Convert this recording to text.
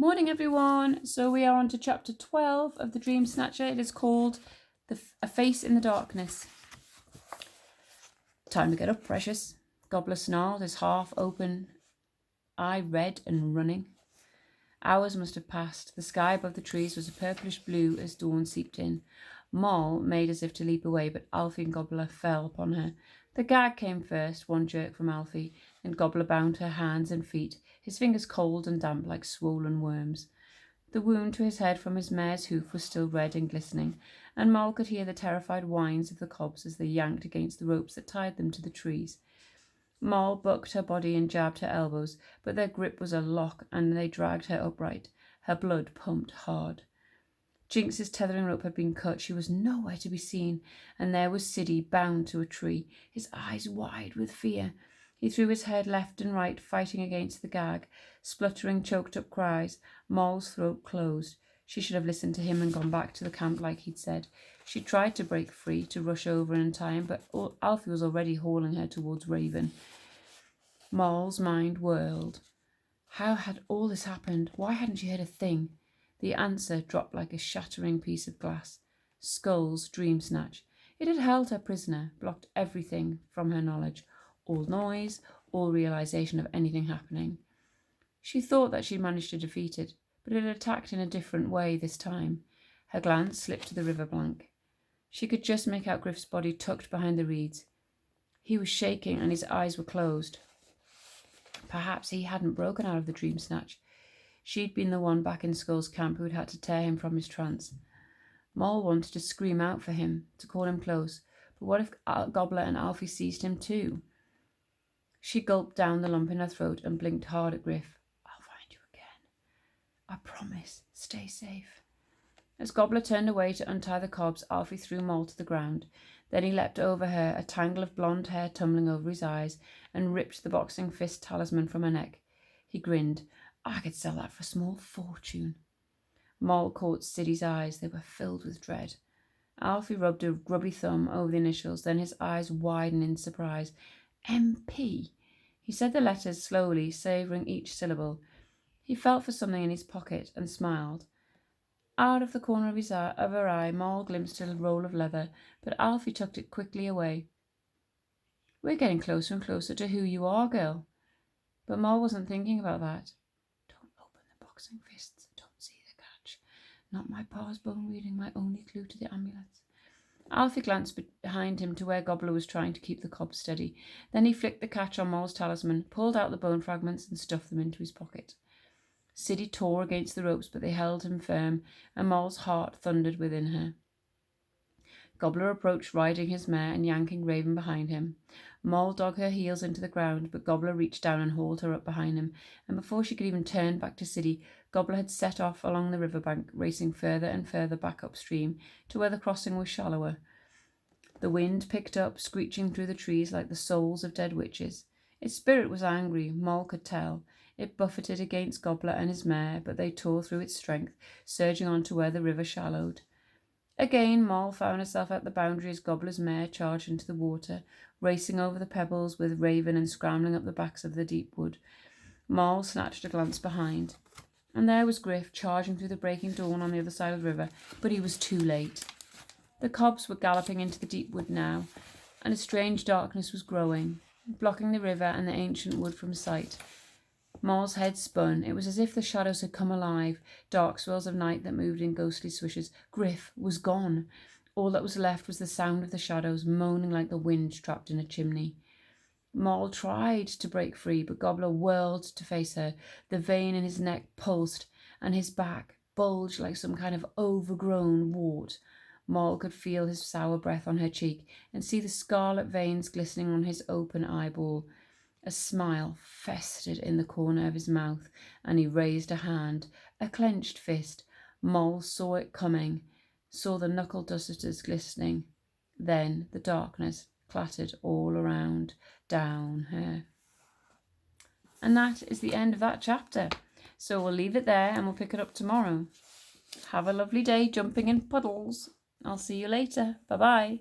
Morning everyone, so we are on to chapter 12 of the Dreamsnatcher. It is called A Face in the Darkness. Time to get up, precious. Gobbler snarled, his half-open eye red and running. Hours must have passed. The sky above the trees was a purplish blue as dawn seeped in. Moll made as if to leap away, but Alfie and Gobbler fell upon her. The gag came first, one jerk from Alfie, then Gobbler bound her hands and feet, his fingers cold and damp like swollen worms. The wound to his head from his mare's hoof was still red and glistening, and Moll could hear the terrified whines of the cobs as they yanked against the ropes that tied them to the trees. Moll bucked her body and jabbed her elbows, but their grip was a lock, and they dragged her upright. Her blood pumped hard. Jinx's tethering rope had been cut. She was nowhere to be seen, and there was Siddy bound to a tree, his eyes wide with fear. He threw his head left and right, fighting against the gag, spluttering choked-up cries. Moll's throat closed. She should have listened to him and gone back to the camp like he'd said. She tried to break free, to rush over and untie him, but Alfie was already hauling her towards Raven. Moll's mind whirled. How had all this happened? Why hadn't she heard a thing? The answer dropped like a shattering piece of glass. Skull's dream snatch. It had held her prisoner, blocked everything from her knowledge, all noise, all realization of anything happening. She thought that she'd managed to defeat it, but it had attacked in a different way this time. Her glance slipped to the river bank. She could just make out Griff's body tucked behind the reeds. He was shaking and his eyes were closed. Perhaps he hadn't broken out of the dream snatch. She'd been the one back in Skull's camp who'd had to tear him from his trance. Moll wanted to scream out for him, to call him close, but what if Gobbler and Alfie seized him too? She gulped down the lump in her throat and blinked hard at Griff. I'll find you again. I promise. Stay safe. As Gobbler turned away to untie the cobs, Alfie threw Moll to the ground. Then he leapt over her, a tangle of blonde hair tumbling over his eyes, and ripped the boxing fist talisman from her neck. He grinned. I could sell that for a small fortune. Moll caught Siddy's eyes. They were filled with dread. Alfie rubbed a grubby thumb over the initials, then his eyes widened in surprise. MP. He said the letters slowly, savouring each syllable. He felt for something in his pocket and smiled. Out of the corner of her eye, Moll glimpsed a roll of leather, but Alfie tucked it quickly away. We're getting closer and closer to who you are, girl. But Moll wasn't thinking about that. Don't open the boxing fists. Don't see the catch. Not my pa's bone reading, my only clue to the amulets. Alfie glanced behind him to where Gobbler was trying to keep the cob steady. Then he flicked the catch on Moll's talisman, pulled out the bone fragments and stuffed them into his pocket. Siddy tore against the ropes, but they held him firm, and Moll's heart thundered within her. Gobbler approached, riding his mare and yanking Raven behind him. Moll dug her heels into the ground, but Gobbler reached down and hauled her up behind him, and before she could even turn back to Siddy, Gobbler had set off along the river bank, racing further and further back upstream to where the crossing was shallower. The wind picked up, screeching through the trees like the souls of dead witches. Its spirit was angry, Moll could tell. It buffeted against Gobbler and his mare, but they tore through its strength, surging on to where the river shallowed. Again, Moll found herself at the boundary as Gobbler's mare charged into the water, racing over the pebbles with Raven and scrambling up the backs of the deep wood. Moll snatched a glance behind, and there was Griff charging through the breaking dawn on the other side of the river, but he was too late. The cobs were galloping into the deep wood now, and a strange darkness was growing, blocking the river and the ancient wood from sight. Moll's head spun. It was as if the shadows had come alive, dark swirls of night that moved in ghostly swishes. Griff was gone. All that was left was the sound of the shadows, moaning like the wind trapped in a chimney. Moll tried to break free, but Gobbler whirled to face her. The vein in his neck pulsed, and his back bulged like some kind of overgrown wart. Moll could feel his sour breath on her cheek and see the scarlet veins glistening on his open eyeball. A smile festered in the corner of his mouth, and he raised a hand, a clenched fist. Moll saw it coming, saw the knuckle dusters glistening. Then the darkness clattered all around, down her. And that is the end of that chapter. So we'll leave it there and we'll pick it up tomorrow. Have a lovely day jumping in puddles. I'll see you later. Bye-bye.